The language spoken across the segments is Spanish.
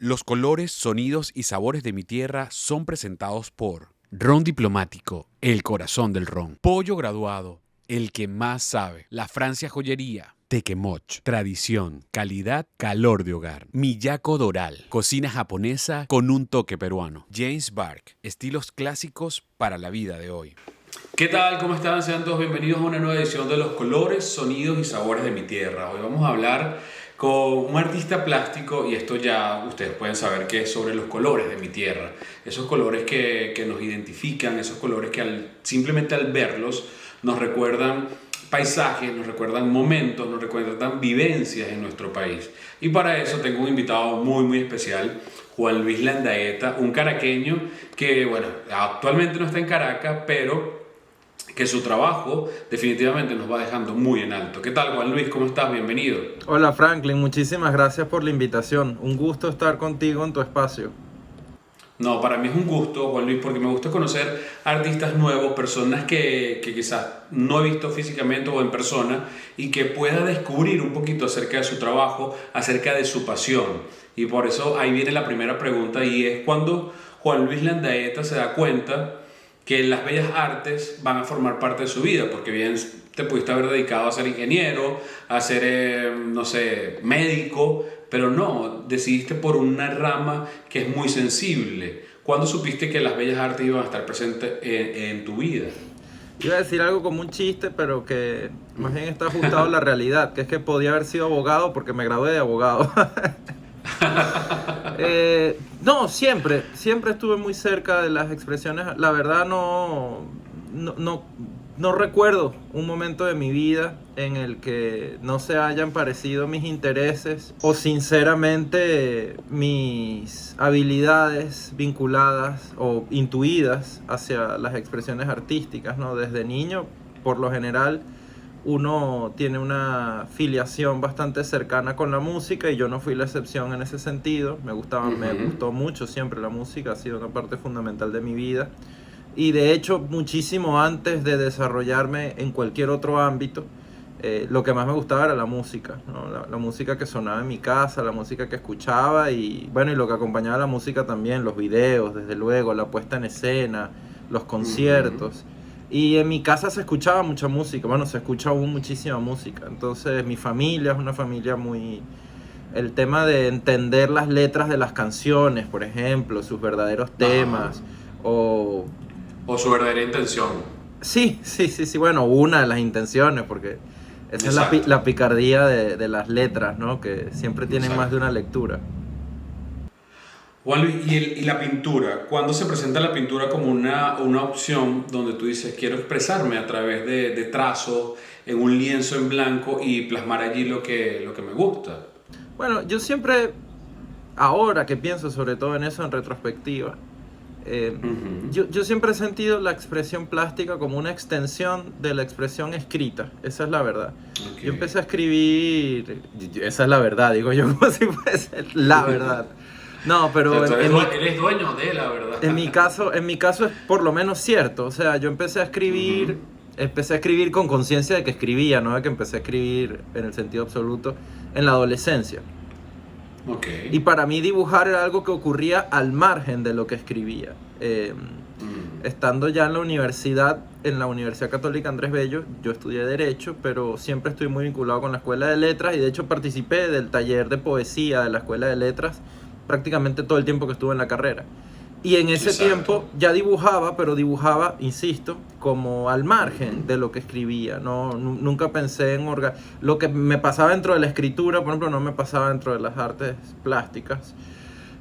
Los colores, sonidos y sabores de mi tierra son presentados por Ron Diplomático, el corazón del ron. Pollo Graduado, el que más sabe. La Francia Joyería. Tequemoch, tradición, calidad, calor de hogar. Miyako Doral, cocina japonesa con un toque peruano. James Bark, estilos clásicos para la vida de hoy. ¿Qué tal? ¿Cómo están? Sean todos bienvenidos a una nueva edición de Los colores, sonidos y sabores de mi tierra. Hoy vamos a hablar con un artista plástico y esto ya ustedes pueden saber que es sobre los colores de mi tierra. Esos colores que nos identifican, esos colores que simplemente al verlos nos recuerdan paisajes, nos recuerdan momentos, nos recuerdan vivencias en nuestro país. Y para eso tengo un invitado muy especial, Juan Luis Landaeta, un caraqueño que, bueno, actualmente no está en Caracas, pero que su trabajo definitivamente nos va dejando muy en alto. ¿Qué tal, Juan Luis? ¿Cómo estás? Bienvenido. Hola Franklin, muchísimas gracias por la invitación. Un gusto estar contigo en tu espacio. No, para mí es un gusto, Juan Luis, porque me gusta conocer artistas nuevos, personas que quizás no he visto físicamente o en persona y que pueda descubrir un poquito acerca de su trabajo, acerca de su pasión. Y por eso ahí viene la primera pregunta y es cuando Juan Luis Landaeta se da cuenta que las bellas artes van a formar parte de su vida, porque bien te pudiste haber dedicado a ser ingeniero, a ser, no sé, médico, pero no, decidiste por una rama que es muy sensible. ¿Cuándo supiste que las bellas artes iban a estar presentes en tu vida? Iba a decir algo como un chiste, pero que más bien está ajustado a la realidad, que es que podía haber sido abogado porque me gradué de abogado. No, siempre estuve muy cerca de las expresiones. La verdad no recuerdo un momento de mi vida en el que no se hayan parecido mis intereses o sinceramente mis habilidades vinculadas o intuidas hacia las expresiones artísticas, ¿no? Desde niño, por lo general, uno tiene una filiación bastante cercana con la música y yo no fui la excepción en ese sentido. Me gustó mucho siempre la música, ha sido una parte fundamental de mi vida. Y de hecho, muchísimo antes de desarrollarme en cualquier otro ámbito, lo que más me gustaba era la música, ¿no? La música que sonaba en mi casa, la música que escuchaba y bueno, y lo que acompañaba a la música también, los videos, desde luego, la puesta en escena, los conciertos. Y en mi casa se escuchaba mucha música, bueno, se escucha aún muchísima música. Entonces mi familia es una familia muy... El tema de entender las letras de las canciones, por ejemplo, sus verdaderos temas, o su verdadera intención. Sí, bueno, una de las intenciones, porque esa es la picardía de las letras, ¿no? Que siempre tienen más de una lectura. Juan Luis, y la pintura, ¿cuándo se presenta la pintura como una opción donde tú dices quiero expresarme a través de trazos en un lienzo en blanco y plasmar allí lo que me gusta? Bueno, yo siempre, ahora que pienso sobre todo en eso en retrospectiva, yo siempre he sentido la expresión plástica como una extensión de la expresión escrita, esa es la verdad. Okay. Yo empecé a escribir, esa es la verdad, digo yo como si fuese la verdad. No, pero o sea, eres dueño de la verdad. En mi caso es por lo menos cierto. O sea, yo empecé a escribir con conciencia de que escribía, no de que empecé a escribir en el sentido absoluto en la adolescencia. Okay. Y para mí dibujar era algo que ocurría al margen de lo que escribía. Estando ya en la Universidad Católica Andrés Bello, yo estudié Derecho, pero siempre estoy muy vinculado con la Escuela de Letras y de hecho participé del taller de poesía de la Escuela de Letras prácticamente todo el tiempo que estuve en la carrera. Y en ese tiempo ya dibujaba, pero dibujaba, insisto, como al margen de lo que escribía. Nunca pensé en lo que me pasaba dentro de la escritura, por ejemplo, no me pasaba dentro de las artes plásticas,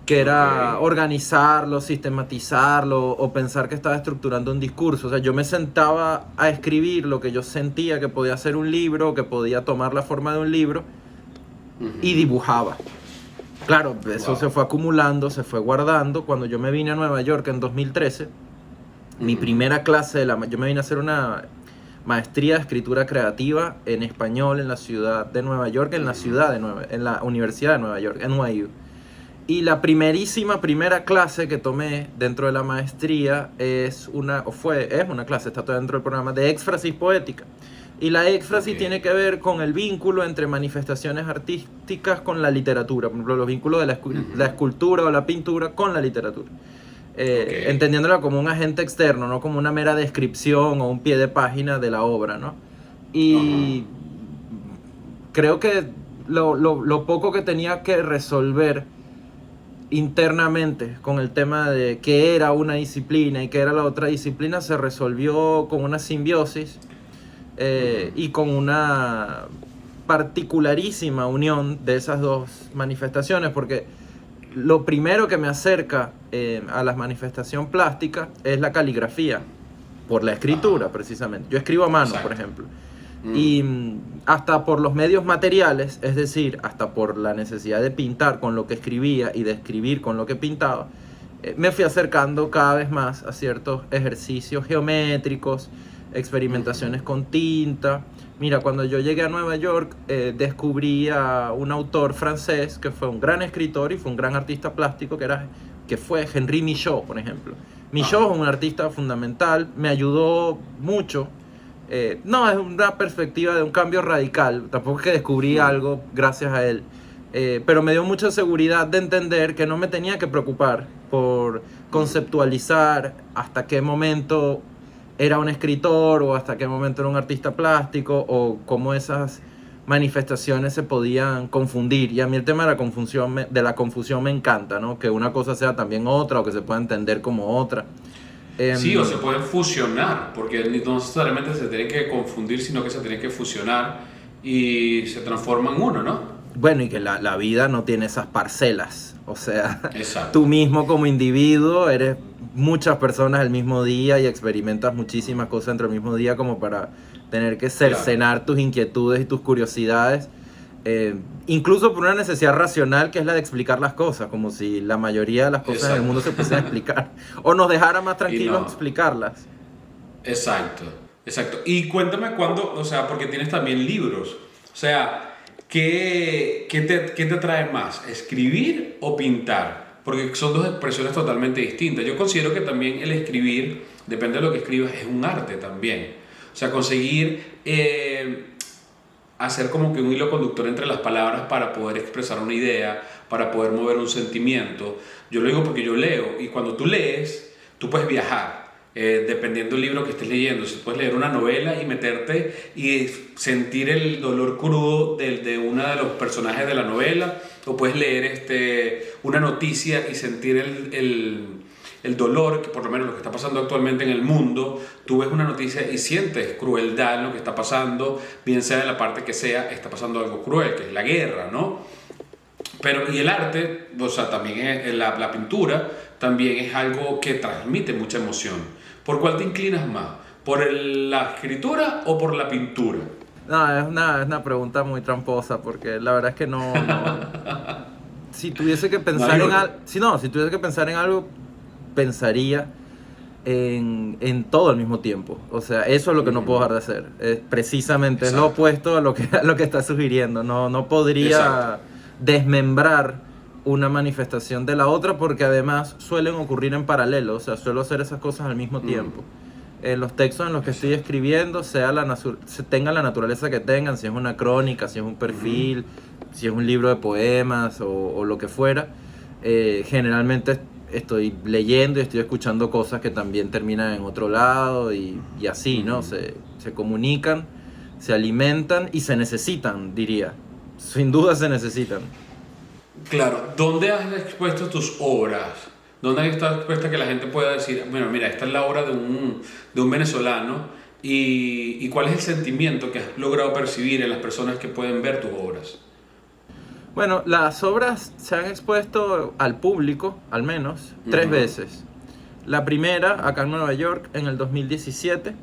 que era organizarlo, sistematizarlo o pensar que estaba estructurando un discurso. O sea, yo me sentaba a escribir lo que yo sentía que podía ser un libro, que podía tomar la forma de un libro y dibujaba. Claro, eso se fue acumulando, se fue guardando. Cuando yo me vine a Nueva York en 2013, mi primera clase, yo me vine a hacer una maestría de escritura creativa en español en la ciudad de Nueva York, en la Universidad de Nueva York, NYU. Y la primera clase que tomé dentro de la maestría es una clase, está todo dentro del programa de éxfrasis poética. Y la éfrasis Ok. tiene que ver con el vínculo entre manifestaciones artísticas con la literatura, por ejemplo, los vínculos de la escultura o la pintura con la literatura. Ok. Entendiéndola como un agente externo, no como una mera descripción o un pie de página de la obra, ¿no? Ajá. Y creo que lo poco que tenía que resolver internamente con el tema de qué era una disciplina y qué era la otra disciplina se resolvió con una simbiosis y con una particularísima unión de esas dos manifestaciones, porque lo primero que me acerca a la manifestación plástica es la caligrafía, por la escritura Ajá. precisamente. Yo escribo a mano, por Exacto. ejemplo. Mm. Y hasta por los medios materiales, es decir, hasta por la necesidad de pintar con lo que escribía y de escribir con lo que pintaba, me fui acercando cada vez más a ciertos ejercicios geométricos, experimentaciones con tinta. Mira, cuando yo llegué a Nueva York, descubrí a un autor francés que fue un gran escritor y fue un gran artista plástico, que fue Henri Michaud, por ejemplo. Michaud Ajá. es un artista fundamental, me ayudó mucho. No, es una perspectiva de un cambio radical. Tampoco es que descubrí Mm. algo gracias a él. Pero me dio mucha seguridad de entender que no me tenía que preocupar por conceptualizar hasta qué momento era un escritor o hasta qué momento era un artista plástico o cómo esas manifestaciones se podían confundir. Y a mí el tema de la confusión me encanta, ¿no? Que una cosa sea también otra o que se pueda entender como otra. Sí, o se Em, pueden fusionar, porque no necesariamente se tienen que confundir, sino que se tienen que fusionar y se transforman en uno, ¿no? Bueno, y que la vida no tiene esas parcelas. O sea, tú Exacto. mismo como individuo eres muchas personas el mismo día y experimentas muchísimas cosas entre el mismo día como para tener que Claro. cercenar tus inquietudes y tus curiosidades. Incluso por una necesidad racional que es la de explicar las cosas, como si la mayoría de las cosas en el Exacto. mundo se pudiesen explicar. O nos dejara más Y tranquilos no. explicarlas. Exacto. Exacto. Y cuéntame cuándo, o sea, porque tienes también libros. O sea, qué te atrae más? ¿Escribir o pintar? Porque son dos expresiones totalmente distintas. Yo considero que también el escribir, depende de lo que escribas, es un arte también. O sea, conseguir hacer como que un hilo conductor entre las palabras para poder expresar una idea, para poder mover un sentimiento. Yo lo digo porque yo leo y cuando tú lees, tú puedes viajar. Dependiendo del libro que estés leyendo, si puedes leer una novela y meterte y sentir el dolor crudo de uno de los personajes de la novela, o puedes leer una noticia y sentir el dolor, que por lo menos lo que está pasando actualmente en el mundo. Tú ves una noticia y sientes crueldad en lo que está pasando, bien sea de la parte que sea, está pasando algo cruel, que es la guerra, ¿no? Pero, y el arte, o sea, también la pintura, también es algo que transmite mucha emoción. ¿Por cuál te inclinas más? ¿Por la escritura o por la pintura? No, es una pregunta muy tramposa porque la verdad es que no. Si tuviese que No hay pensar en uno. algo, si tuviese que pensar en algo, pensaría en todo al mismo tiempo. O sea, eso es lo que no puedo dejar de hacer. Precisamente es lo Exacto. opuesto a lo que está sugiriendo. No Exacto. podría desmembrar una manifestación de la otra porque además suelen ocurrir en paralelo. O sea, suelo hacer esas cosas al mismo tiempo. Los textos en los que estoy Exacto. escribiendo, tengan la naturaleza que tengan, si es una crónica, si es un perfil, si es un libro de poemas o lo que fuera, generalmente estoy leyendo y estoy escuchando cosas que también terminan en otro lado y así, ¿no? Se comunican, se alimentan y se necesitan, diría. Sin duda se necesitan. Claro, ¿dónde has expuesto tus obras? ¿Dónde has estado expuesta que la gente pueda decir, bueno, mira, esta es la obra de un venezolano y cuál es el sentimiento que has logrado percibir en las personas que pueden ver tus obras? Bueno, las obras se han expuesto al público, al menos, 3 veces. La primera, acá en Nueva York, en el 2017.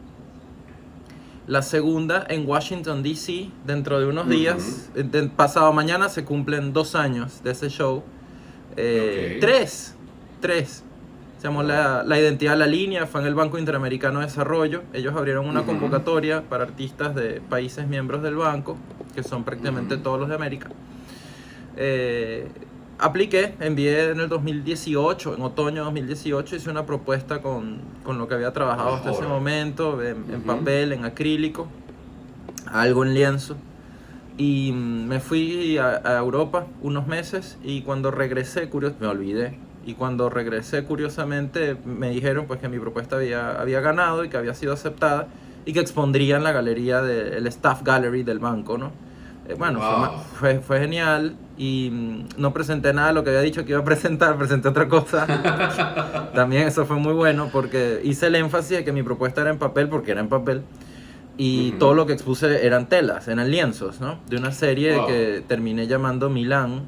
La segunda, en Washington, D.C., dentro de unos días. Pasado mañana se cumplen 2 años de ese show. Ok. Tres. Se llamó la Identidad de la Línea, fue en el Banco Interamericano de Desarrollo. Ellos abrieron una convocatoria para artistas de países miembros del banco, que son prácticamente todos los de América. Apliqué, envié en el 2018, en otoño de 2018, hice una propuesta con lo que había trabajado hasta ese momento, en papel, en acrílico. algo en lienzo. Y me fui a Europa unos meses y cuando regresé, me olvidé. Y cuando regresé, curiosamente, me dijeron pues que mi propuesta había ganado y que había sido aceptada y que expondría en la galería del Staff Gallery del banco, ¿no? Bueno, Wow. fue genial y no presenté nada de lo que había dicho que iba a presentar, presenté otra cosa. También eso fue muy bueno porque hice el énfasis de que mi propuesta era en papel porque era en papel. Y todo lo que expuse eran telas, eran lienzos, ¿no? De una serie Wow. que terminé llamando Milán,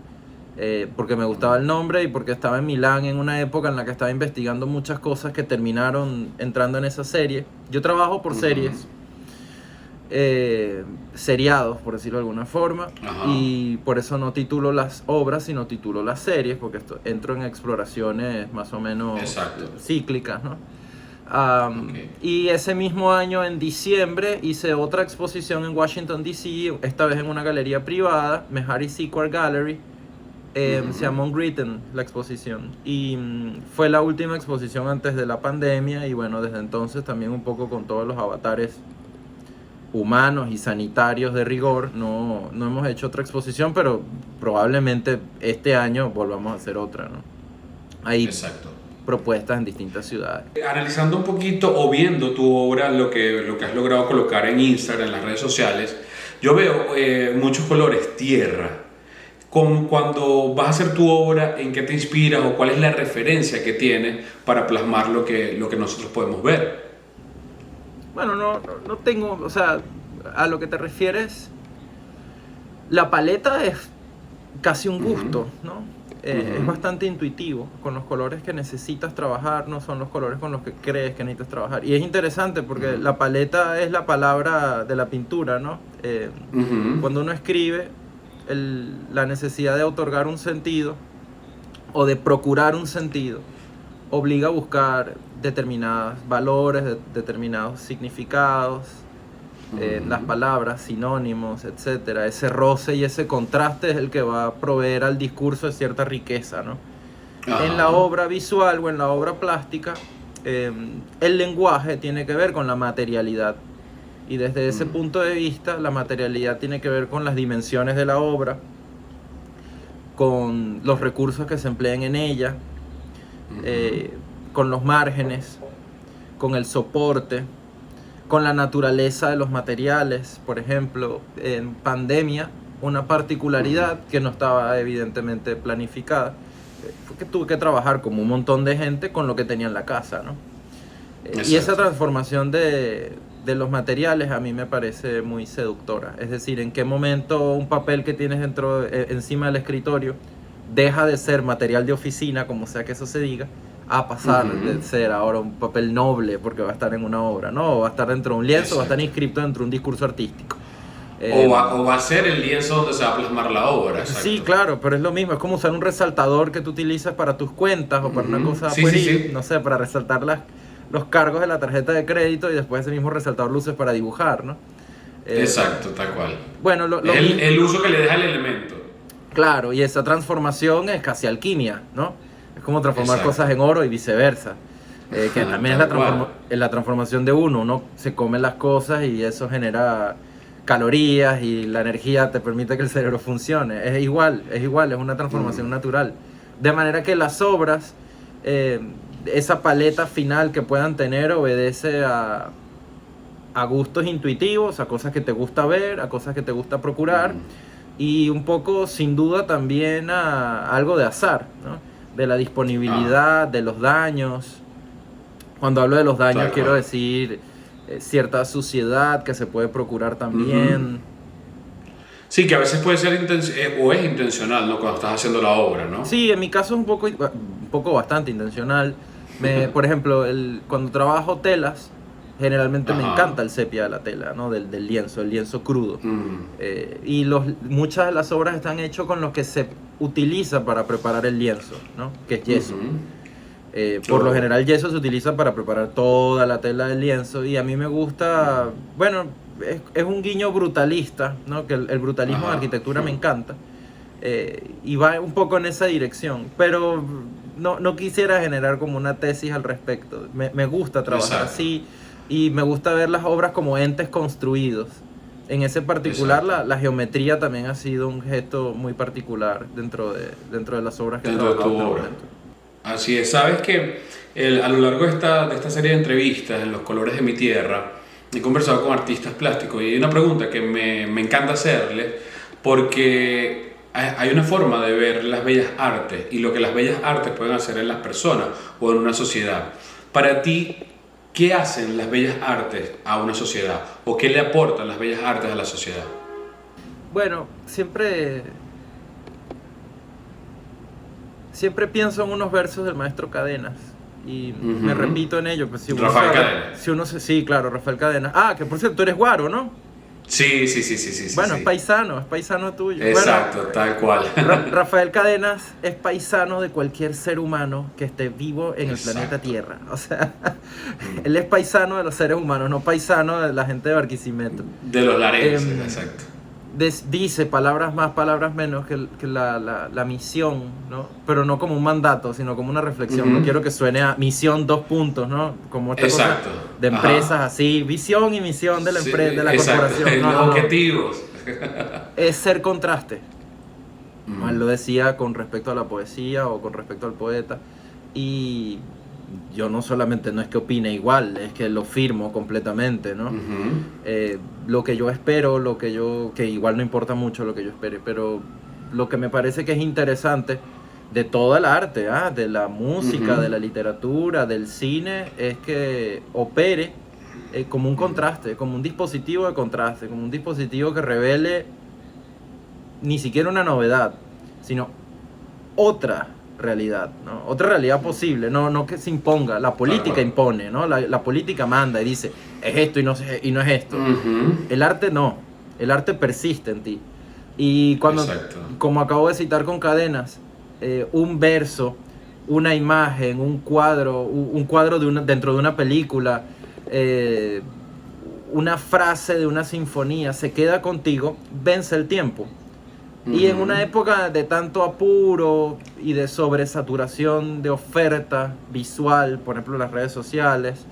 porque me gustaba el nombre y porque estaba en Milán en una época en la que estaba investigando muchas cosas que terminaron entrando en esa serie. Yo trabajo por series, seriados, por decirlo de alguna forma, Ajá. y por eso no titulo las obras, sino titulo las series, porque entro en exploraciones más o menos Exacto. cíclicas, ¿no? Ok. Y ese mismo año, en diciembre, hice otra exposición en Washington, D.C., esta vez en una galería privada, Mehari Sequard Gallery. Se llamó Unwritten la exposición. Y fue la última exposición antes de la pandemia. Y bueno, desde entonces también un poco con todos los avatares humanos y sanitarios de rigor. No hemos hecho otra exposición, pero probablemente este año volvamos a hacer otra, ¿no? Hay Exacto. propuestas en distintas ciudades. Analizando un poquito o viendo tu obra, lo que has logrado colocar en Instagram, en las redes sociales, yo veo muchos colores, tierra. Cuando vas a hacer tu obra, ¿en qué te inspiras o cuál es la referencia que tienes para plasmar lo que nosotros podemos ver? Bueno, no tengo, o sea, a lo que te refieres, la paleta es casi un gusto, ¿no? Es bastante intuitivo, con los colores que necesitas trabajar, no son los colores con los que crees que necesitas trabajar. Y es interesante porque la paleta es la palabra de la pintura, ¿no? Cuando uno escribe, la necesidad de otorgar un sentido o de procurar un sentido obliga a buscar determinados valores, determinados significados, las palabras, sinónimos, etcétera. Ese roce y ese contraste es el que va a proveer al discurso de cierta riqueza, ¿no? Ajá. En la obra visual o en la obra plástica, el lenguaje tiene que ver con la materialidad. Y desde ese punto de vista, la materialidad tiene que ver con las dimensiones de la obra, con los recursos que se emplean en ella, con los márgenes, con el soporte, con la naturaleza de los materiales. Por ejemplo, en pandemia, una particularidad que no estaba evidentemente planificada fue que tuve que trabajar como un montón de gente con lo que tenía en la casa, ¿no? Y esa transformación de los materiales a mí me parece muy seductora. Es decir, en qué momento un papel que tienes encima del escritorio deja de ser material de oficina, como sea que eso se diga, a pasar de ser ahora un papel noble porque va a estar en una obra, ¿no? O va a estar dentro de un lienzo, va a estar inscrito dentro de un discurso artístico. O va a ser el lienzo donde se va a plasmar la obra. Exacto. Sí, claro, pero es lo mismo. Es como usar un resaltador que tú utilizas para tus cuentas o para una cosa, sí. no sé, para resaltar los cargos de la tarjeta de crédito y después ese mismo resaltador lo uses para dibujar, ¿no? Exacto, tal cual. Bueno, el uso que le deja el elemento. Claro, y esa transformación es casi alquimia, ¿no? Es como transformar cosas en oro y viceversa. Que también es la transformación de uno se come las cosas y eso genera calorías y la energía te permite que el cerebro funcione. Es igual, es una transformación natural. De manera que las obras, esa paleta final que puedan tener obedece a gustos intuitivos, a cosas que te gusta ver, a cosas que te gusta procurar y un poco, sin duda, también a algo de azar, ¿no? De la disponibilidad, de los daños. Cuando hablo de los daños quiero decir cierta suciedad que se puede procurar también. Sí, que a veces puede ser o es intencional, ¿no? Cuando estás haciendo la obra, ¿no? Sí, en mi caso es un poco bastante intencional. Por ejemplo, cuando trabajo telas, generalmente me encanta el sepia de la tela, ¿no? Del lienzo, el lienzo crudo. Y muchas de las obras están hechas con lo que se utiliza para preparar el lienzo, ¿no? Que es yeso. Por lo general, yeso se utiliza para preparar toda la tela del lienzo y a mí me gusta, bueno, es un guiño brutalista, ¿no? Que el brutalismo de arquitectura me encanta y va un poco en esa dirección, pero no quisiera generar como una tesis al respecto. Me gusta trabajar así y me gusta ver las obras como entes construidos En ese particular, Exacto. la geometría también ha sido un gesto muy particular dentro de las obras que he Dentro de trabajado tu hasta el obra. momento. Así es, sabes que a lo largo de esta serie de entrevistas en Los Colores de mi Tierra, he conversado con artistas plásticos y hay una pregunta que me encanta hacerles porque hay una forma de ver las bellas artes y lo que las bellas artes pueden hacer en las personas o en una sociedad. Para ti, ¿qué hacen las bellas artes a una sociedad? ¿O qué le aportan las bellas artes a la sociedad? Bueno, siempre pienso en unos versos del maestro Cadenas y me Ujú. repito en ellos. Pues Rafael Cadena. sí, claro, Rafael Cadenas. Ah, que por cierto, tú eres guaro, ¿no? Sí, sí, sí, sí, sí, sí, Bueno, sí. es paisano tuyo. Exacto, Bueno, tal cual. Rafael Cadenas es paisano de cualquier ser humano que esté vivo en el planeta Exacto. Tierra. O sea, él es paisano de los seres humanos, no paisano de la gente de Barquisimeto. De los larenses, Em, exacto. Dice palabras más, palabras menos que la misión, ¿no? Pero no como un mandato, sino como una reflexión. No Ujú. quiero que suene a misión 2 puntos, ¿no? Como esta cosa Exacto. de empresas Ajá. así, visión y misión de la Sí, empresa, de la exacto. corporación. No, Los no, no. objetivos. Es ser contraste. Él lo Mm. decía con respecto a la poesía o con respecto al poeta. Y yo no solamente no es que opine igual, es que lo firmo completamente, ¿no? Ujú. Lo que yo espero, que igual no importa mucho lo que yo espere, pero lo que me parece que es interesante de toda el arte, de la música, de Ujú. la literatura, del cine, es que opere como un contraste, como un dispositivo de contraste, como un dispositivo que revele ni siquiera una novedad, sino otra realidad, ¿no? Otra realidad posible, no que se imponga. La Tal política cual. impone, ¿no? La política manda y dice, es esto y no es esto. Ujú. El arte no, el arte persiste en ti. Y Exacto. como acabo de citar con Cadenas, un verso, una imagen, un cuadro dentro de una película, eh, una frase de una sinfonía, se queda contigo, vence el tiempo. Y en una Ujú. época de tanto apuro y de sobresaturación de oferta visual, por ejemplo las redes sociales,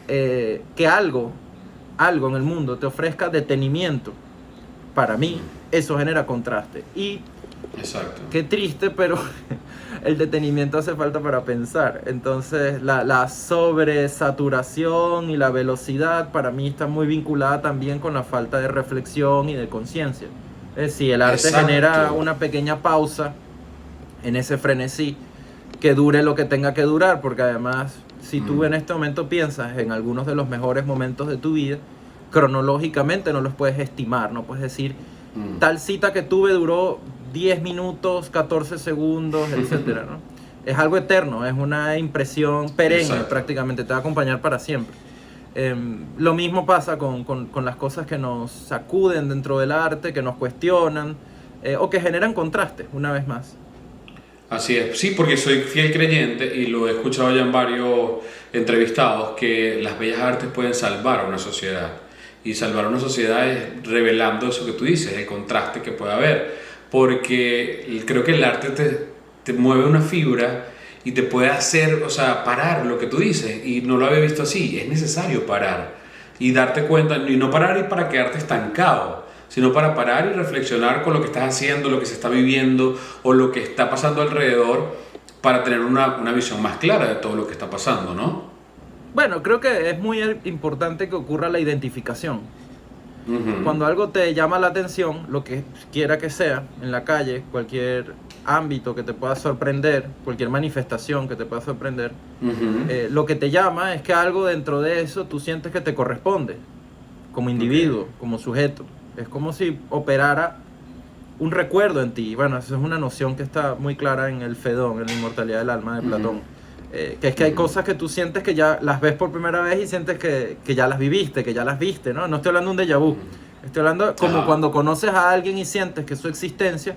que algo en el mundo te ofrezca detenimiento, para mí eso genera contraste. Y Exacto. qué triste, pero el detenimiento hace falta para pensar. Entonces la sobresaturación y la velocidad para mí está muy vinculada también con la falta de reflexión y de conciencia. Es decir, el arte genera Exacto. una pequeña pausa en ese frenesí que dure lo que tenga que durar, porque además, si tú en este momento piensas en algunos de los mejores momentos de tu vida, cronológicamente no los puedes estimar, no puedes decir, tal cita que tuve duró 10 minutos, 14 segundos, etcétera, ¿no? Es algo eterno, es una impresión perenne, Exacto. prácticamente, te va a acompañar para siempre. Lo mismo pasa con las cosas que nos sacuden dentro del arte, que nos cuestionan, o que generan contrastes, una vez más. Así es, sí, porque soy fiel creyente y lo he escuchado ya en varios entrevistados que las bellas artes pueden salvar a una sociedad. Y salvar a una sociedad es revelando eso que tú dices, el contraste que puede haber. Porque creo que el arte te mueve una fibra y te puede hacer, o sea, parar lo que tú dices. Y no lo había visto así, es necesario parar y darte cuenta, y no parar y para quedarte estancado, sino para parar y reflexionar con lo que estás haciendo, lo que se está viviendo o lo que está pasando alrededor para tener una visión más clara de todo lo que está pasando, ¿no? Bueno, creo que es muy importante que ocurra la identificación. Ujú. Cuando algo te llama la atención, lo que quiera que sea, en la calle, cualquier ámbito que te pueda sorprender, cualquier manifestación que te pueda sorprender, Ujú. lo que te llama es que algo dentro de eso tú sientes que te corresponde, como individuo, Ok. como sujeto. Es como si operara un recuerdo en ti. Bueno, esa es una noción que está muy clara en el Fedón, en la inmortalidad del alma de Platón. Ujú. Que es que hay Ujú. cosas que tú sientes que ya las ves por primera vez y sientes que ya las viviste, que ya las viste, ¿no? No estoy hablando de un déjà vu. Estoy hablando como Ajá. cuando conoces a alguien y sientes que su existencia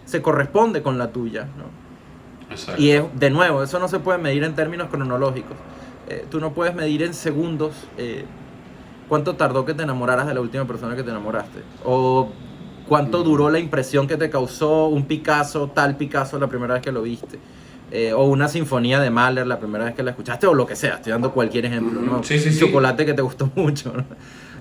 se corresponde con la tuya, ¿no? Exacto. Y de nuevo, eso no se puede medir en términos cronológicos. Tú no puedes medir en segundos cuánto tardó que te enamoraras de la última persona que te enamoraste. O cuánto duró la impresión que te causó un Picasso, tal Picasso, la primera vez que lo viste. O una sinfonía de Mahler la primera vez que la escuchaste, o lo que sea. Estoy dando cualquier ejemplo, Ujú. ¿no? Sí, sí, Un sí. chocolate que te gustó mucho, ¿no?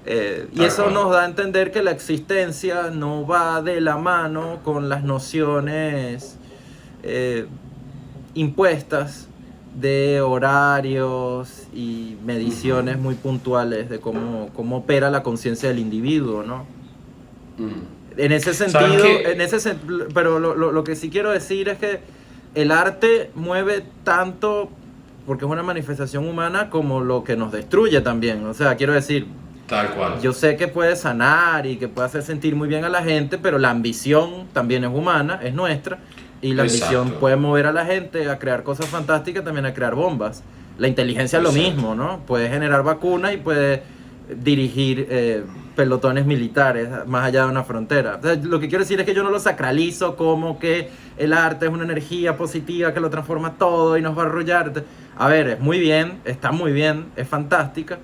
Y eso nos da a entender que la existencia no va de la mano con las nociones impuestas de horarios y mediciones muy puntuales de cómo opera la conciencia del individuo, ¿no? En ese sentido, pero lo que sí quiero decir es que el arte mueve tanto porque es una manifestación humana como lo que nos destruye también. O sea, quiero decir, tal cual. Yo sé que puede sanar y que puede hacer sentir muy bien a la gente, pero la ambición también es humana, es nuestra. Y la ambición puede mover a la gente a crear cosas fantásticas, también a crear bombas. La inteligencia es lo mismo, ¿no? Puede generar vacunas y puede dirigir pelotones militares más allá de una frontera. O sea, lo que quiero decir es que yo no lo sacralizo como que el arte es una energía positiva que lo transforma todo y nos va a arrollar. A ver, es muy bien, está muy bien, es fantástica,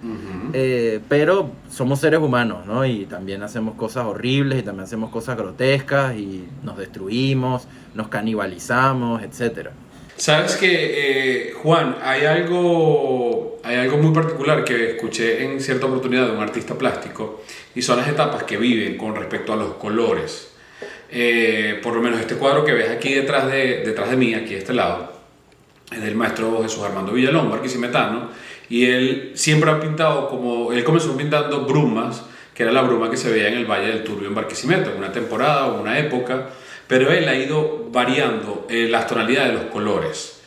pero somos seres humanos, ¿no? Y también hacemos cosas horribles y también hacemos cosas grotescas y nos destruimos, nos canibalizamos, etcétera. Sabes que, Juan, hay algo muy particular que escuché en cierta oportunidad de un artista plástico y son las etapas que viven con respecto a los colores. Por lo menos este cuadro que ves aquí detrás de mí, aquí de este lado, es del maestro Jesús Armando Villalón, barquisimetano, y él siempre ha pintado él comenzó pintando brumas, que era la bruma que se veía en el Valle del Turbio en Barquisimeto, en una temporada o una época, pero él ha ido variando las tonalidades de los colores.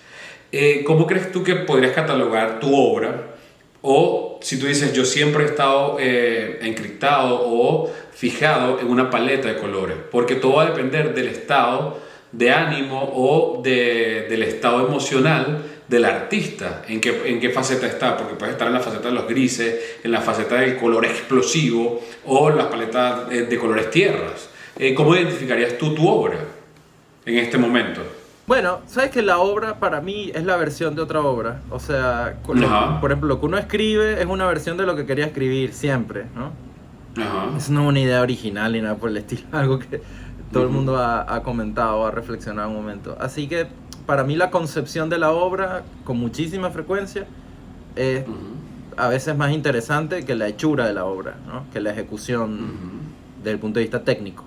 ¿Cómo crees tú que podrías catalogar tu obra? O si tú dices, yo siempre he estado encriptado o fijado en una paleta de colores, porque todo va a depender del estado de ánimo o del estado emocional del artista, en qué faceta está, porque puedes estar en la faceta de los grises, en la faceta del color explosivo o en la paleta de colores tierras. ¿Cómo identificarías tú tu obra en este momento? Bueno, sabes que la obra para mí es la versión de otra obra. O sea, por ejemplo, lo que uno escribe es una versión de lo que quería escribir siempre, ¿no? Es no una idea original ni nada por el estilo, algo que todo el mundo ha comentado, ha reflexionado un momento. Así que para mí la concepción de la obra, con muchísima frecuencia, es a veces más interesante que la hechura de la obra, ¿no? Que la ejecución desde el punto de vista técnico.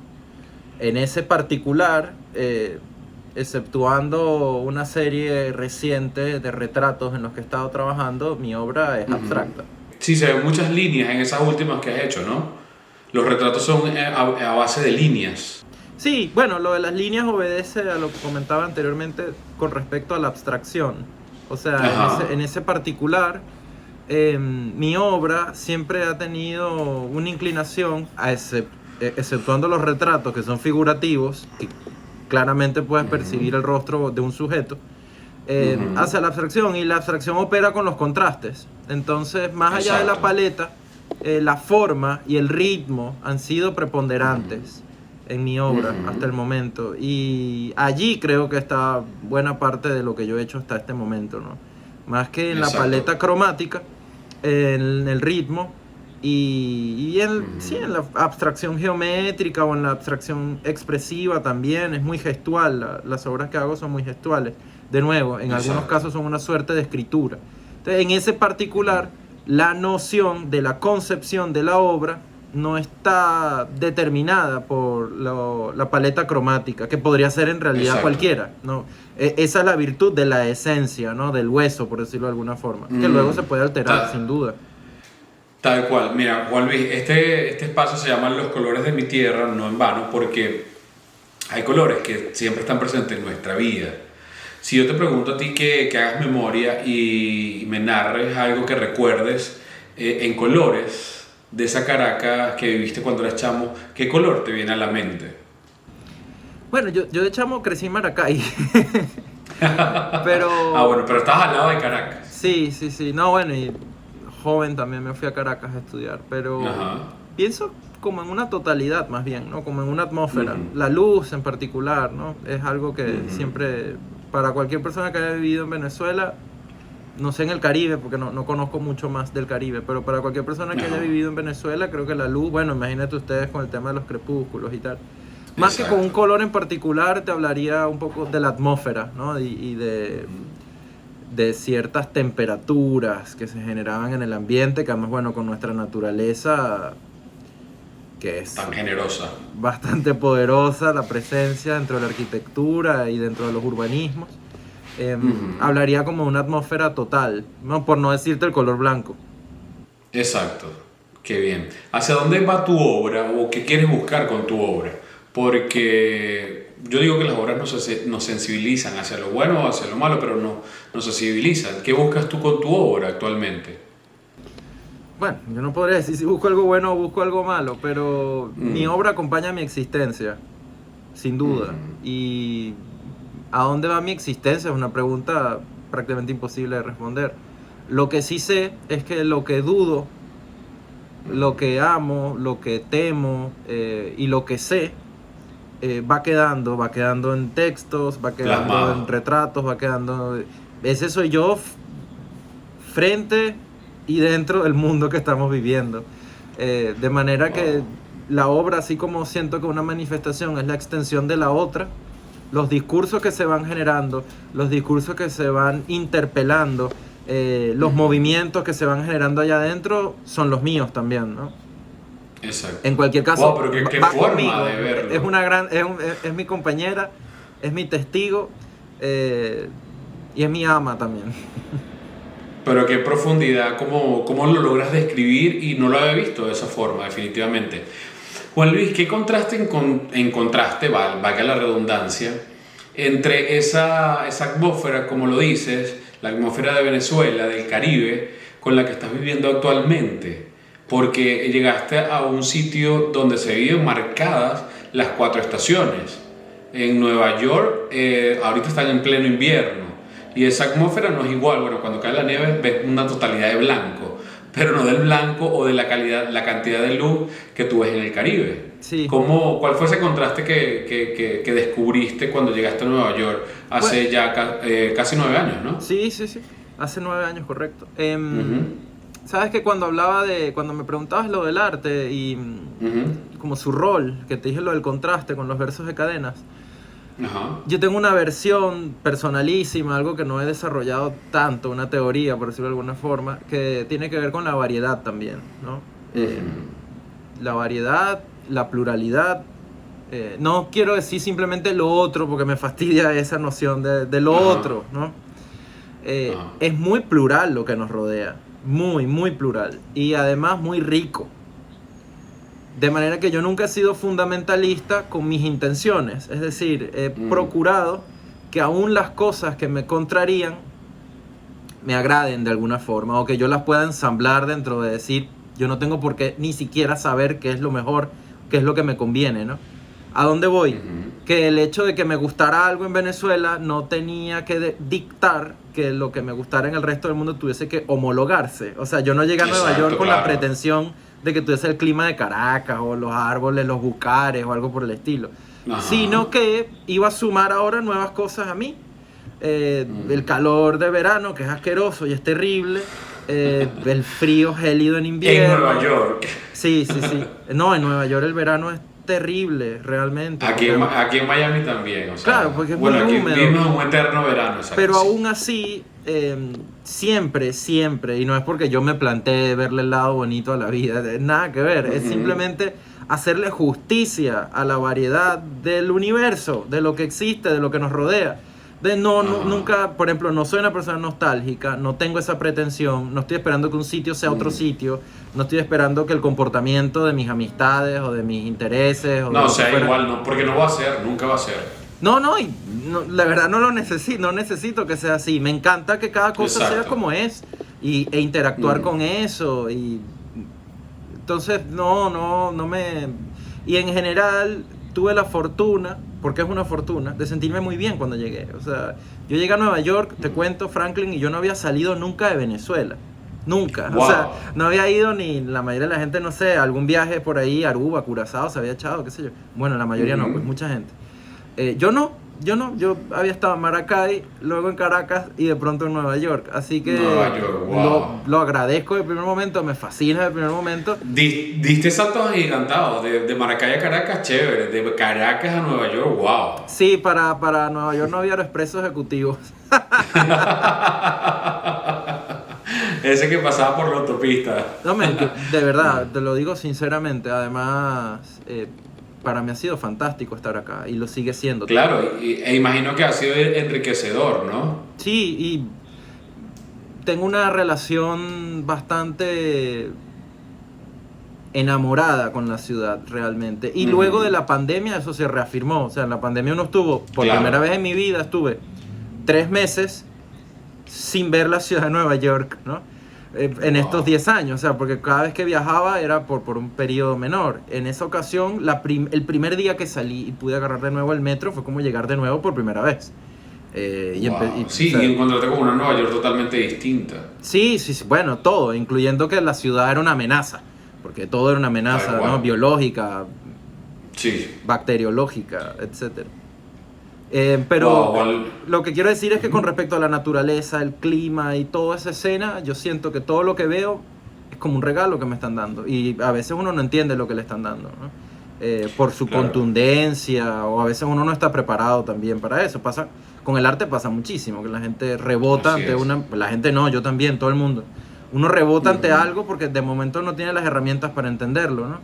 En ese particular, exceptuando una serie reciente de retratos en los que he estado trabajando, mi obra es abstracta. Sí, se ven muchas líneas en esas últimas que has hecho, ¿no? Los retratos son a base de líneas. Sí, bueno, lo de las líneas obedece a lo que comentaba anteriormente con respecto a la abstracción. O sea, en ese particular, mi obra siempre ha tenido una inclinación, exceptuando los retratos que son figurativos, y claramente puedes percibir el rostro de un sujeto, hacia la abstracción, y la abstracción opera con los contrastes. Entonces, más allá de la paleta, la forma y el ritmo han sido preponderantes en mi obra hasta el momento, y allí creo que está buena parte de lo que yo he hecho hasta este momento, ¿no? Más que en la paleta cromática, en el ritmo y en la abstracción geométrica o en la abstracción expresiva también. Es muy gestual, las obras que hago son muy gestuales. De nuevo, en algunos casos son una suerte de escritura. Entonces, en ese particular, la noción de la concepción de la obra no está determinada por la paleta cromática, que podría ser en realidad cualquiera, ¿no? Esa es la virtud de la esencia, ¿no? Del hueso, por decirlo de alguna forma, que luego se puede alterar, sin duda. Tal cual. Mira, Juan Luis, este espacio se llama Los colores de mi tierra, no en vano, porque hay colores que siempre están presentes en nuestra vida. Si yo te pregunto a ti que hagas memoria y me narres algo que recuerdes en colores de esa Caracas que viviste cuando eras chamo, ¿qué color te viene a la mente? Bueno, yo de chamo crecí en Maracay. Pero... bueno, pero estabas al lado de Caracas. Sí. No, bueno, y joven también me fui a Caracas a estudiar, pero pienso como en una totalidad más bien, ¿no? Como en una atmósfera. La luz en particular, ¿no? Es algo que siempre, para cualquier persona que haya vivido en Venezuela, no sé en el Caribe, porque no conozco mucho más del Caribe, pero para cualquier persona que haya vivido en Venezuela, creo que la luz, bueno, imagínate ustedes con el tema de los crepúsculos y tal. Más que con un color en particular, te hablaría un poco de la atmósfera, ¿no? Y de de ciertas temperaturas que se generaban en el ambiente, que además, bueno, con nuestra naturaleza, que es Tan generosa. bastante poderosa, la presencia dentro de la arquitectura y dentro de los urbanismos, hablaría como de una atmósfera total, ¿no? Por no decirte el color blanco. Exacto, qué bien. ¿Hacia dónde va tu obra o qué quieres buscar con tu obra? Porque yo digo que las obras nos sensibilizan hacia lo bueno o hacia lo malo, pero nos sensibilizan. ¿Qué buscas tú con tu obra actualmente? Bueno, yo no podría decir si busco algo bueno o busco algo malo, pero mi obra acompaña mi existencia, sin duda. Y ¿a dónde va mi existencia? Es una pregunta prácticamente imposible de responder. Lo que sí sé es que lo que dudo, lo que amo, lo que temo y lo que sé va quedando en textos, va quedando Plasmado. en retratos, va quedando... Ese soy yo frente y dentro del mundo que estamos viviendo. De manera que la obra, así como siento que una manifestación es la extensión de la otra, los discursos que se van generando, los discursos que se van interpelando, los movimientos que se van generando allá adentro son los míos también, ¿no? Exacto. En cualquier caso, Wow, pero qué va forma conmigo. de verlo. Es una es mi compañera, es mi testigo y es mi ama también. Pero qué profundidad, cómo lo logras describir y no lo había visto de esa forma, definitivamente. Juan Luis, ¿qué contraste encontraste, valga la redundancia, entre esa atmósfera, como lo dices, la atmósfera de Venezuela, del Caribe, con la que estás viviendo actualmente? Porque llegaste a un sitio donde se viven marcadas las 4 estaciones. En Nueva York, ahorita están en pleno invierno. Y esa atmósfera no es igual. Bueno, cuando cae la nieve ves una totalidad de blanco, pero no del blanco o de la cantidad de luz que tú ves en el Caribe. Sí. ¿Cuál fue ese contraste que descubriste cuando llegaste a Nueva York hace ya casi 9 años, ¿no? Sí. Hace 9 años, correcto. Sabes que cuando me preguntabas lo del arte y como su rol, que te dije lo del contraste con los versos de Cadenas, Ajá. yo tengo una versión personalísima, algo que no he desarrollado tanto, una teoría, por decirlo de alguna forma, que tiene que ver con la variedad también, ¿no? La variedad, la pluralidad. No quiero decir simplemente lo otro, porque me fastidia esa noción de lo otro, ¿no? Es muy plural lo que nos rodea, muy plural, y además muy rico. De manera que yo nunca he sido fundamentalista con mis intenciones. Es decir, he procurado que aún las cosas que me contrarían me agraden de alguna forma, o que yo las pueda ensamblar dentro de decir, yo no tengo por qué ni siquiera saber qué es lo mejor, qué es lo que me conviene, ¿no? ¿A dónde voy? Que el hecho de que me gustara algo en Venezuela no tenía que dictar que lo que me gustara en el resto del mundo tuviese que homologarse. O sea, yo no llegué a Nueva York con la pretensión de que tuviese el clima de Caracas o los árboles, los bucares o algo por el estilo. Sino que iba a sumar ahora nuevas cosas a mí. El calor de verano, que es asqueroso y es terrible. El frío gélido en invierno. En Nueva York. Sí. No, en Nueva York el verano es terrible, realmente. Aquí en Miami también. O sea, claro, porque es muy aquí húmedo. vivimos un eterno verano. Exacto, pero sí. aún así, siempre, y no es porque yo me planteé verle el lado bonito a la vida, nada que ver, es simplemente hacerle justicia a la variedad del universo, de lo que existe, de lo que nos rodea. Nunca, por ejemplo, no soy una persona nostálgica, no tengo esa pretensión, no estoy esperando que un sitio sea otro sitio, no estoy esperando que el comportamiento de mis amistades o de mis intereses No, o sea, igual, no, porque no va a ser, nunca va a ser. No, la verdad no lo necesito, no necesito que sea así. Me encanta que cada cosa sea como es e interactuar con eso. Y entonces, no me... Y en general tuve la fortuna, porque es una fortuna, de sentirme muy bien cuando llegué. O sea, yo llegué a Nueva York, te cuento, Franklin, y yo no había salido nunca de Venezuela. Nunca. Wow. O sea, no había ido ni la mayoría de la gente, no sé, algún viaje por ahí, Aruba, Curazao, se había echado, qué sé yo. Bueno, la mayoría no, pues mucha gente. Yo no, yo había estado en Maracay, luego en Caracas y de pronto en Nueva York. Así que Nueva York, wow. lo agradezco de primer momento, me fascina de primer momento. Diste saltos agigantados, de Maracay a Caracas, chévere, de Caracas a Nueva York, wow. Sí, para Nueva York no había expresos ejecutivos. Ese que pasaba por la autopista. No, de verdad, te lo digo sinceramente. Además, para mí ha sido fantástico estar acá y lo sigue siendo. Claro, e imagino que ha sido enriquecedor, ¿no? Sí, y tengo una relación bastante enamorada con la ciudad realmente. Y luego de la pandemia eso se reafirmó. O sea, en la pandemia uno estuvo, por primera vez en mi vida, estuve 3 meses sin ver la ciudad de Nueva York, ¿no? En estos 10 años, o sea, porque cada vez que viajaba era por un periodo menor. En esa ocasión, el primer día que salí y pude agarrar de nuevo el metro fue como llegar de nuevo por primera vez. Sí, o sea, y encontrarte con una Nueva York totalmente distinta. Sí, bueno, todo, incluyendo que la ciudad era una amenaza, porque todo era una amenaza, ¿no? Biológica, sí, bacteriológica, etcétera. Pero lo que quiero decir es que con respecto a la naturaleza, el clima y toda esa escena, yo siento que todo lo que veo es como un regalo que me están dando. Y a veces uno no entiende lo que le están dando, ¿no? Por su contundencia, o a veces uno no está preparado también para eso. Con el arte pasa muchísimo, que la gente rebota ante una... La gente no, yo también, todo el mundo. Uno rebota ante algo porque de momento no tiene las herramientas para entenderlo, ¿no?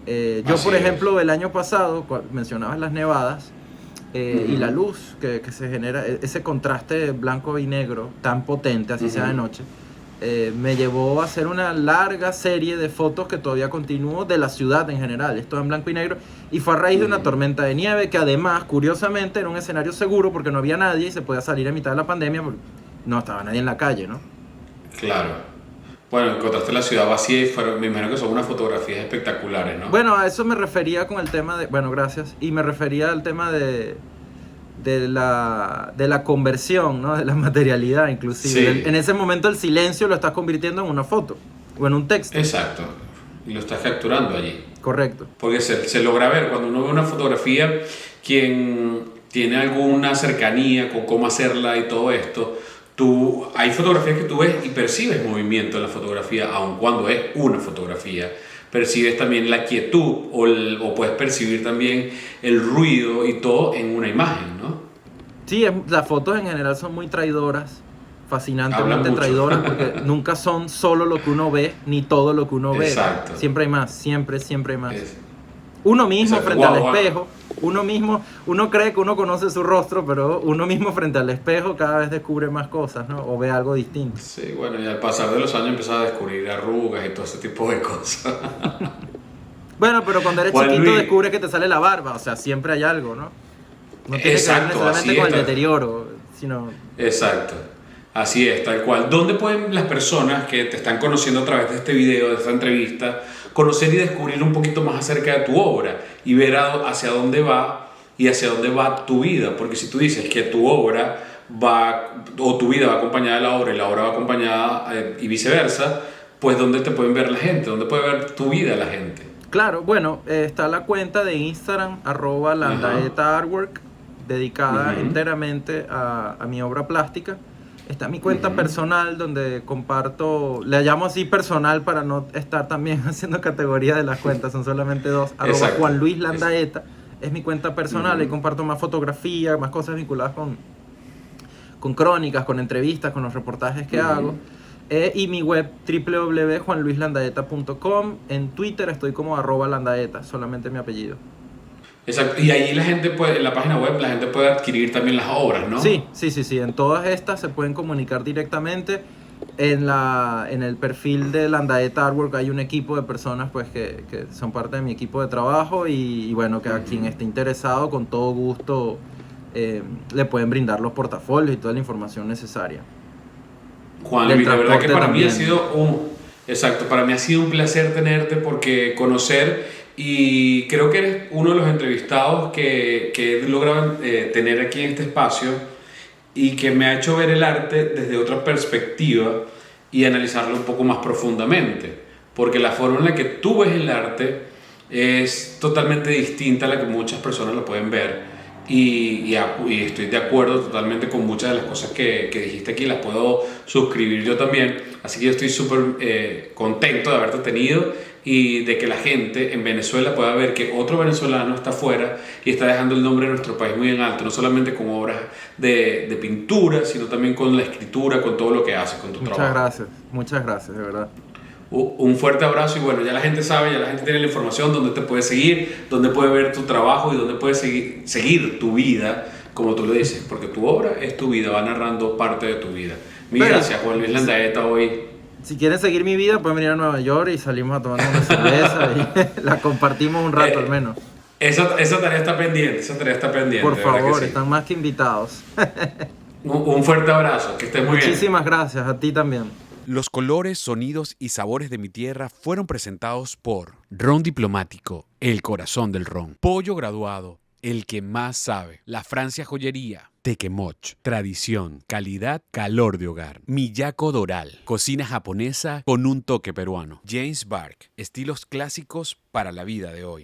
Yo, por ejemplo, el año pasado, mencionabas las nevadas, y la luz que se genera, ese contraste blanco y negro tan potente, así sea de noche, me llevó a hacer una larga serie de fotos que todavía continúo de la ciudad en general. Esto en blanco y negro, y fue a raíz de una tormenta de nieve que además, curiosamente, era un escenario seguro porque no había nadie y se podía salir a mitad de la pandemia porque no estaba nadie en la calle, ¿no? Claro. Bueno, encontraste la ciudad vacía y me imagino que son unas fotografías espectaculares, ¿no? Bueno, a eso me refería con el tema de... Bueno, gracias. Y me refería al tema de la conversión, ¿no? De la materialidad, inclusive. Sí. En ese momento el silencio lo estás convirtiendo en una foto o en un texto. Exacto. Y lo estás capturando allí. Correcto. Porque se logra ver, cuando uno ve una fotografía, quien tiene alguna cercanía con cómo hacerla y todo esto... hay fotografías que tú ves y percibes movimiento en la fotografía, aun cuando es una fotografía. Percibes también la quietud o puedes percibir también el ruido y todo en una imagen, ¿no? Sí, las fotos en general son muy traidoras, fascinantemente traidoras, porque nunca son solo lo que uno ve, ni todo lo que uno ve. Exacto. Siempre hay más, siempre hay más. Uno mismo frente al espejo, uno cree que uno conoce su rostro, pero uno mismo frente al espejo cada vez descubre más cosas, ¿no? O ve algo distinto. Sí, bueno, y al pasar de los años empiezas a descubrir arrugas y todo ese tipo de cosas. Bueno, pero cuando eres chiquito descubres que te sale la barba, o sea, siempre hay algo, ¿no? No tiene que ver necesariamente con el deterioro, sino... Exacto. Así es, tal cual. ¿Dónde pueden las personas que te están conociendo a través de este video, de esta entrevista, conocer y descubrir un poquito más acerca de tu obra y ver hacia dónde va y hacia dónde va tu vida? Porque si tú dices que tu obra va, o tu vida va acompañada de la obra y la obra va acompañada y viceversa, pues ¿dónde te pueden ver la gente? ¿Dónde puede ver tu vida la gente? Claro, bueno, está la cuenta de Instagram, @landaetaartwork, dedicada enteramente a mi obra plástica. Está mi cuenta personal donde comparto, le llamo así personal para no estar también haciendo categoría de las cuentas, son solamente 2, @Juan Luis Landaeta, es mi cuenta personal, y comparto más fotografía, más cosas vinculadas con crónicas, con entrevistas, con los reportajes que hago. Y mi web www.juanluislandaeta.com. En Twitter estoy como @landaeta, solamente mi apellido. Exacto, y ahí la gente puede, en la página web la gente puede adquirir también las obras, ¿no? Sí, en todas estas se pueden comunicar directamente. En el perfil de Landaeta Artwork hay un equipo de personas pues que son parte de mi equipo de trabajo y bueno, que a quien esté interesado con todo gusto le pueden brindar los portafolios y toda la información necesaria. Juan Luis, de verdad que para mí ha sido para mí ha sido un placer tenerte, porque conocer, y creo que eres uno de los entrevistados que he logrado tener aquí en este espacio y que me ha hecho ver el arte desde otra perspectiva y analizarlo un poco más profundamente, porque la forma en la que tú ves el arte es totalmente distinta a la que muchas personas lo pueden ver, y estoy de acuerdo totalmente con muchas de las cosas que dijiste aquí, las puedo suscribir yo también. Así que yo estoy súper contento de haberte tenido y de que la gente en Venezuela pueda ver que otro venezolano está afuera y está dejando el nombre de nuestro país muy en alto, no solamente con obras de pintura, sino también con la escritura, con todo lo que haces, con tu trabajo. Muchas gracias, de verdad. Un fuerte abrazo y bueno, ya la gente sabe, ya la gente tiene la información, dónde te puede seguir, dónde puede ver tu trabajo y dónde puede seguir tu vida, como tú lo dices, porque tu obra es tu vida, va narrando parte de tu vida. Mil gracias, Juan Luis Landaeta, hoy. Si quieren seguir mi vida, pueden venir a Nueva York y salimos a tomar una cerveza y la compartimos un rato al menos. Esa tarea está pendiente, Por favor, sí. están más que invitados. Un fuerte abrazo, que estés muy bien. Muchísimas gracias, a ti también. Los colores, sonidos y sabores de mi tierra fueron presentados por Ron Diplomático, el corazón del ron. Pollo Graduado, el que más sabe. La Francia Joyería. Tequemoch. Tradición, calidad, calor de hogar. Miyako Doral. Cocina japonesa con un toque peruano. James Bark. Estilos clásicos para la vida de hoy.